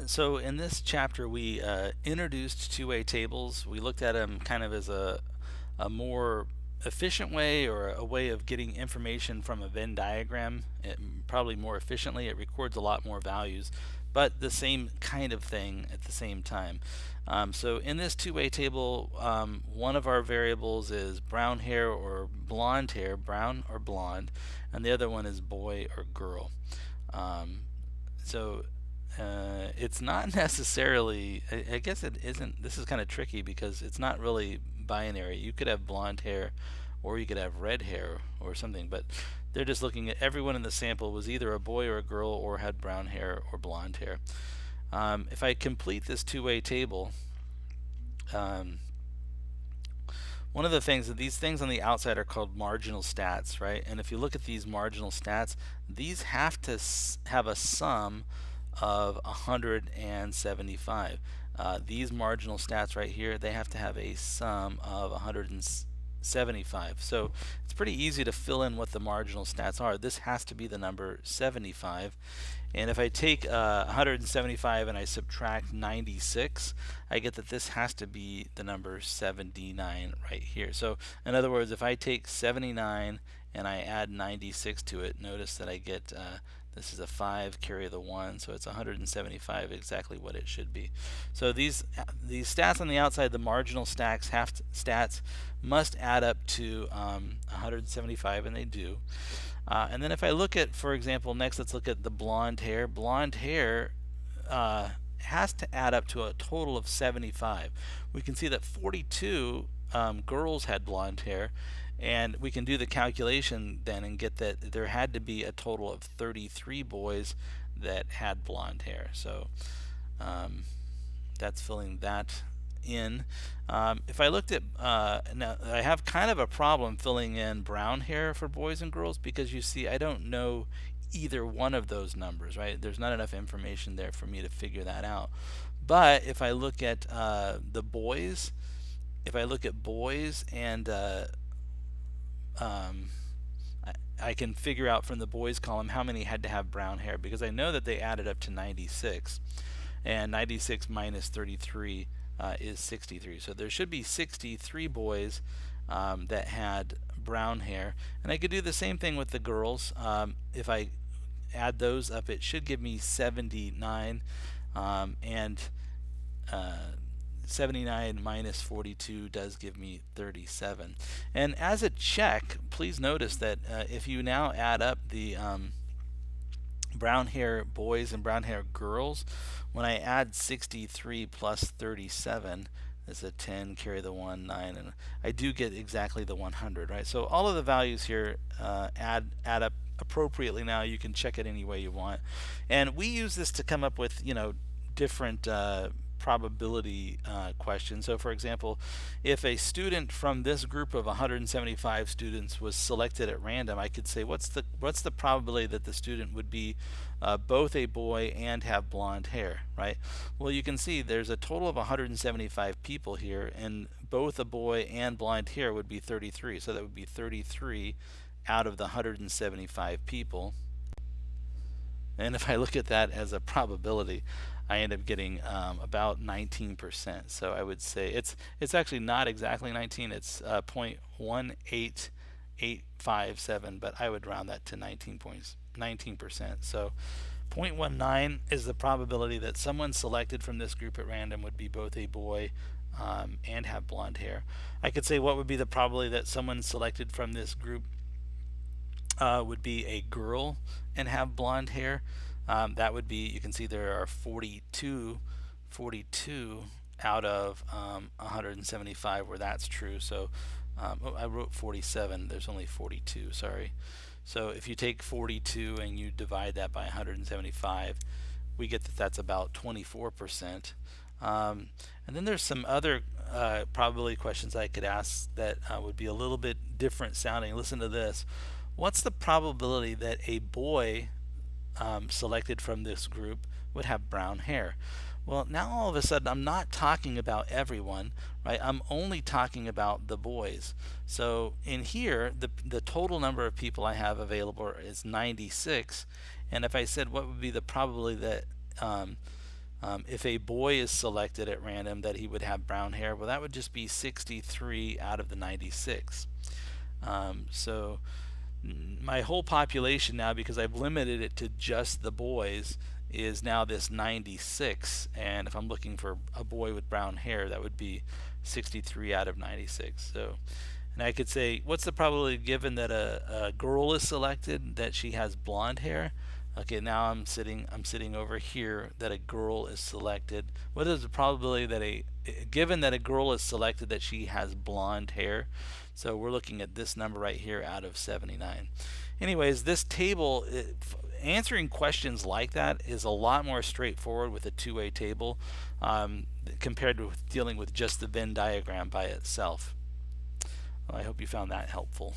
So in this chapter, we introduced two-way tables. We looked at them kind of as a more efficient way, or a way of getting information from a Venn diagram. Probably more efficiently. It records a lot more values, but the same kind of thing at the same time. So in this two-way table, one of our variables is brown hair or blonde hair, brown or blonde, and the other one is boy or girl. Um, so it's not necessarily, I guess it isn't, this is kind of tricky because it's not really binary. You could have blonde hair or you could have red hair or something, but they're just looking at everyone in the sample was either a boy or a girl or had brown hair or blonde hair. If I complete this two-way table, um, one of the things that these things on the outside are called marginal stats, right? And if you look at these marginal stats, these have to have a sum of 175. These marginal stats right here, they have to have a sum of 175. So it's pretty easy to fill in what the marginal stats are. This has to be the number 75. And if I take 175 and I subtract 96, I get that this has to be the number 79 right here. So in other words, if I take 79 and I add 96 to it, notice that I get this is a 5, carry the 1, so it's 175, exactly what it should be. So these stats on the outside, the marginal stats must add up to 175, and they do. And then if I look at, for example, next let's look at the blonde hair. Blonde hair has to add up to a total of 75. We can see that 42 girls had blonde hair, and we can do the calculation then and get that there had to be a total of 33 boys that had blonde hair. So that's filling that in. If I looked at, now I have kind of a problem filling in brown hair for boys and girls, because you see I don't know either one of those numbers, right? There's not enough information there for me to figure that out. But if I look at the boys, if I look at boys and um, I can figure out from the boys column how many had to have brown hair, because I know that they added up to 96, and 96 minus 33 is 63. So there should be 63 boys that had brown hair. And I could do the same thing with the girls. If I add those up, it should give me 79, and 79 minus 42 does give me 37. And as a check, please notice that if you now add up the brown hair boys and brown hair girls, when I add 63 plus 37, it's a 10, carry the 1, 9, and I do get exactly the 100, right? So all of the values here add up appropriately. Now you can check it any way you want, and we use this to come up with, different probability questions. So for example, if a student from this group of 175 students was selected at random, I could say what's the probability that the student would be both a boy and have blonde hair, right? Well, you can see there's a total of 175 people here, and both a boy and blonde hair would be 33. So that would be 33 out of the 175 people. And if I look at that as a probability, I end up getting about 19%. So I would say it's actually not exactly 19. It's 0.18857, but I would round that to 19%. So 0.19 is the probability that someone selected from this group at random would be both a boy and have blonde hair. I could say what would be the probability that someone selected from this group would be a girl and have blonde hair. That would be, you can see there are 42 out of 175 where that's true. So I wrote 47, there's only 42, sorry. So if you take 42 and you divide that by 175, we get that that's about 24%. And then there's some other probability questions I could ask that would be a little bit different sounding. Listen to this. What's the probability that a boy selected from this group would have brown hair? Well, now all of a sudden I'm not talking about everyone, right? I'm only talking about the boys. So in here, the total number of people I have available is 96. And if I said what would be the probability that If a boy is selected at random that he would have brown hair, well, that would just be 63 out of the 96. So my whole population now, because I've limited it to just the boys, is now this 96. And if I'm looking for a boy with brown hair, that would be 63 out of 96. So, and I could say, what's the probability given that a girl is selected that she has blonde hair? Okay, now I'm sitting over here that a girl is selected. What is the probability that given that a girl is selected that she has blonde hair? So we're looking at this number right here out of 79. Anyways, this table, answering questions like that is a lot more straightforward with a two-way table compared to dealing with just the Venn diagram by itself. Well, I hope you found that helpful.